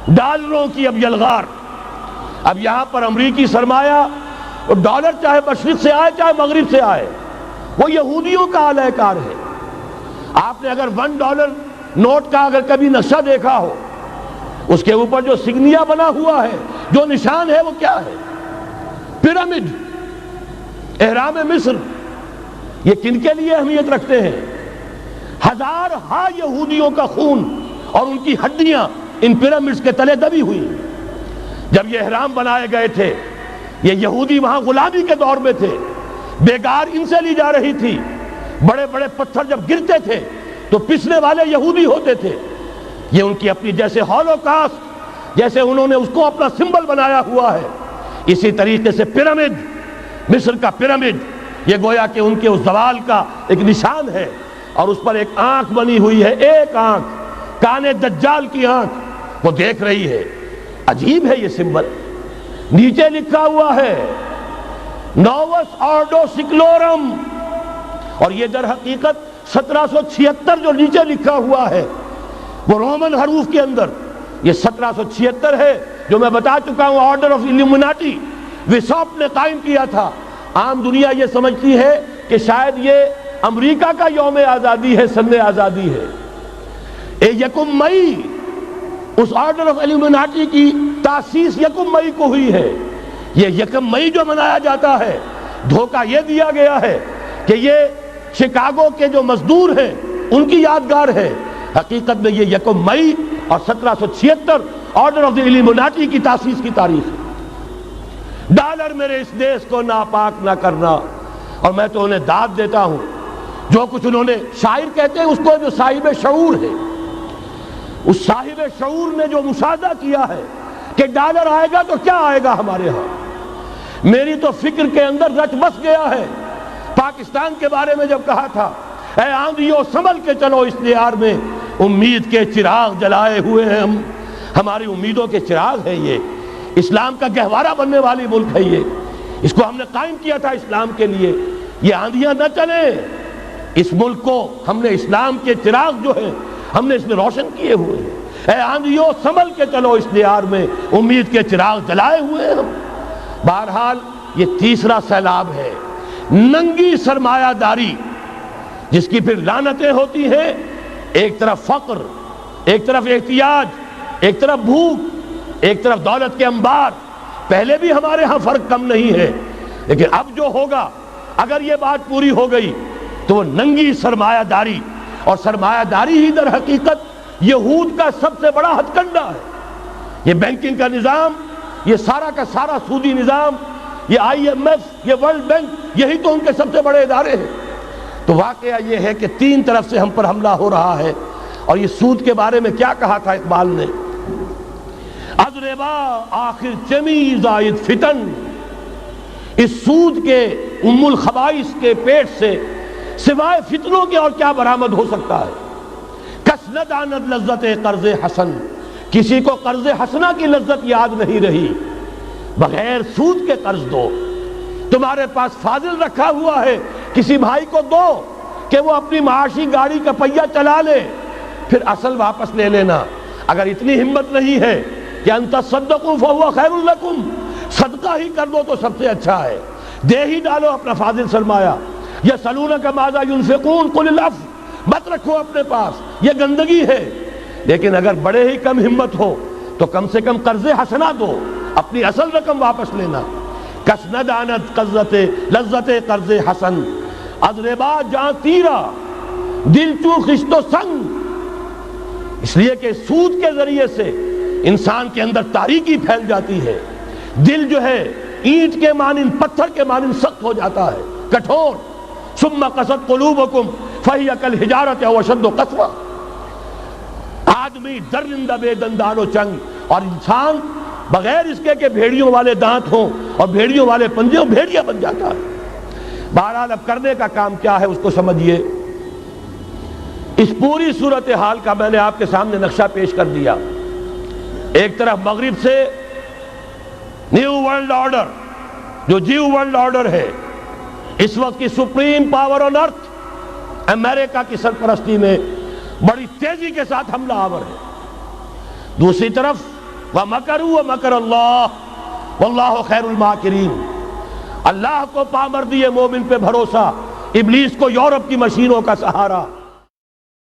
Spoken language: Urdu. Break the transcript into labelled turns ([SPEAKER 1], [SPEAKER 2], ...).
[SPEAKER 1] ڈالروں کی اب یلغار. اب یہاں پر امریکی سرمایہ اور ڈالر چاہے مشرق سے آئے چاہے مغرب سے آئے وہ یہودیوں کا اعلی کار ہے. آپ نے اگر $1 نوٹ کا اگر کبھی نقشہ دیکھا ہو، اس کے اوپر جو سگنیا بنا ہوا ہے، جو نشان ہے، وہ کیا ہے؟ پیرامڈ، احرام مصر. یہ کن کے لیے اہمیت رکھتے ہیں؟ ہزارہا یہودیوں کا خون اور ان کی ہڈیاں ان پیرامڈز کے تلے دبی ہوئی. جب یہ احرام بنائے گئے تھے، یہ یہودی وہاں غلامی کے دور میں تھے، بیگار ان سے لی جا رہی تھی. بڑے بڑے پتھر جب گرتے تھے تو پسنے والے یہودی ہوتے تھے. یہ ان کی اپنی جیسے ہولوکاسٹ، جیسے انہوں نے اس کو اپنا سمبل بنایا ہوا ہے، اسی طریقے سے پیرامڈ، مصر کا پیرامڈ، یہ گویا کہ ان کے اس زوال کا ایک نشان ہے. اور اس پر ایک آنکھ بنی ہوئی ہے، ایک آنکھ، کانے دجال کی آنکھ، وہ دیکھ رہی ہے. عجیب ہے یہ سمبل. نیچے لکھا ہوا ہے نووس آرڈو سکلورم، اور یہ در حقیقت 1776 جو نیچے لکھا ہوا ہے وہ رومن حروف کے اندر یہ 1776 ہے، جو میں بتا چکا ہوں آرڈر آف الومناٹی وساپ نے قائم کیا تھا. عام دنیا یہ سمجھتی ہے کہ شاید یہ امریکہ کا یوم آزادی ہے، سن آزادی ہے. 1 مئی اس آرڈر آف الومناٹی کی تاسیس 1 مئی کو ہوئی ہے. یہ 1 مئی جو منایا جاتا ہے، دھوکہ یہ دیا گیا ہے کہ یہ شکاگو کے جو مزدور ہیں ان کی یادگار ہے. حقیقت میں یہ 1 مئی اور 1776 آرڈر آف دی الومناٹی کی تاسیس کی تاریخ ہے. ڈالر میرے اس دیش کو ناپاک نہ کرنا. اور میں تو انہیں داد دیتا ہوں، جو کچھ انہوں نے، شاعر کہتے ہیں اس کو جو صاحب شعور ہے، اس صاحب شعور نے جو مشاہدہ کیا ہے کہ ڈالر آئے گا تو کیا آئے گا ہمارے ہاں. میری تو فکر کے اندر رچ بس گیا ہے. پاکستان کے بارے میں جب کہا تھا اے آندھیو سنبھل کے چلو اس دیار میں، امید کے چراغ جلائے ہوئے ہیں ہم. ہماری امیدوں کے چراغ ہے یہ. اسلام کا گہوارہ بننے والی ملک ہے یہ. اس کو ہم نے قائم کیا تھا اسلام کے لیے. یہ آندھیاں نہ چلیں. اس ملک کو ہم نے اسلام کے چراغ جو ہے ہم نے اس میں روشن کیے ہوئے ہیں. اے آندھیو سنبھل کے چلو اس دیار میں، امید کے چراغ جلائے ہوئے ہیں ہم. بہرحال یہ تیسرا سیلاب ہے، ننگی سرمایہ داری، جس کی پھر لعنتیں ہوتی ہیں. ایک طرف فقر، ایک طرف احتیاج، ایک طرف بھوک، ایک طرف دولت کے انبار. پہلے بھی ہمارے ہاں فرق کم نہیں ہے، لیکن اب جو ہوگا، اگر یہ بات پوری ہو گئی تو وہ ننگی سرمایہ داری. اور سرمایہ داری ہی در حقیقت یہود کا سب سے بڑا ہتھ کنڈا ہے. یہ بینکنگ کا نظام، یہ سارا کا سارا سودی نظام، یہ IMF، یہ ورلڈ بینک، یہی تو ان کے سب سے بڑے ادارے ہیں. تو واقعہ یہ ہے کہ 3 طرف سے ہم پر حملہ ہو رہا ہے. اور یہ سود کے بارے میں کیا کہا تھا اقبال نے؟ از ربا آخر چمی زائد فتن. اس سود کے ام الخبائث کے پیٹ سے سوائے فتنوں کے اور کیا برآمد ہو سکتا ہے؟ کس نہ داند لذت قرض حسن. کسی کو قرض حسنہ کی لذت یاد نہیں رہی. بغیر سود کے قرض دو. تمہارے پاس فاضل رکھا ہوا ہے، کسی بھائی کو دو کہ وہ اپنی معاشی گاڑی کا پہیہ چلا لے، پھر اصل واپس لے لینا. اگر اتنی ہمت نہیں ہے کہ ان تصدقوا فهو خیر لکم، صدقہ ہی کر دو تو سب سے اچھا ہے. دے ہی ڈالو اپنا فاضل سرمایہ. یسألونک ماذا ينفقون قل العفو. مت رکھو اپنے پاس، یہ گندگی ہے. لیکن اگر بڑے ہی کم ہمت ہو تو کم سے کم قرض حسنہ دو، اپنی اصل رقم واپس لینا. کس نہ داند لذت قرض حسن. از ربا جاں تیرا دل چوں خشت و سنگ. اس لیے کہ سود کے ذریعے سے انسان کے اندر تاریکی پھیل جاتی ہے. دل جو ہے اینٹ کے مانند، پتھر کے مانند سخت ہو جاتا ہے، کٹھور. ثم قست قلوبکم فہی کالحجارۃ او اشد قسوہ. آدمی درندہ بے دندان و چنگ، اور انسان بغیر اس کے کہ بھیڑیوں والے دانت ہوں اور بھیڑیوں والے پنجے ہوں، بھیڑیا بن جاتا ہے. بہرحال اب کرنے کا کام کیا ہے اس کو سمجھیے. اس پوری صورتحال کا میں نے آپ کے سامنے نقشہ پیش کر دیا. ایک طرف مغرب سے نیو ورلڈ آرڈر، جو جیو ورلڈ آرڈر ہے، اس وقت کی سپریم پاور آن ارتھ، امریکہ کی سرپرستی میں بڑی تیزی کے ساتھ حملہ آور ہے. دوسری طرف وَمَكَرُوا وَمَكَرَ اللَّهُ وَاللَّهُ خَيْرُ الْمَاكِرِينَ۔ اللہ کو پامردی مومن پہ بھروسہ، ابلیس کو یورپ کی مشینوں کا سہارا۔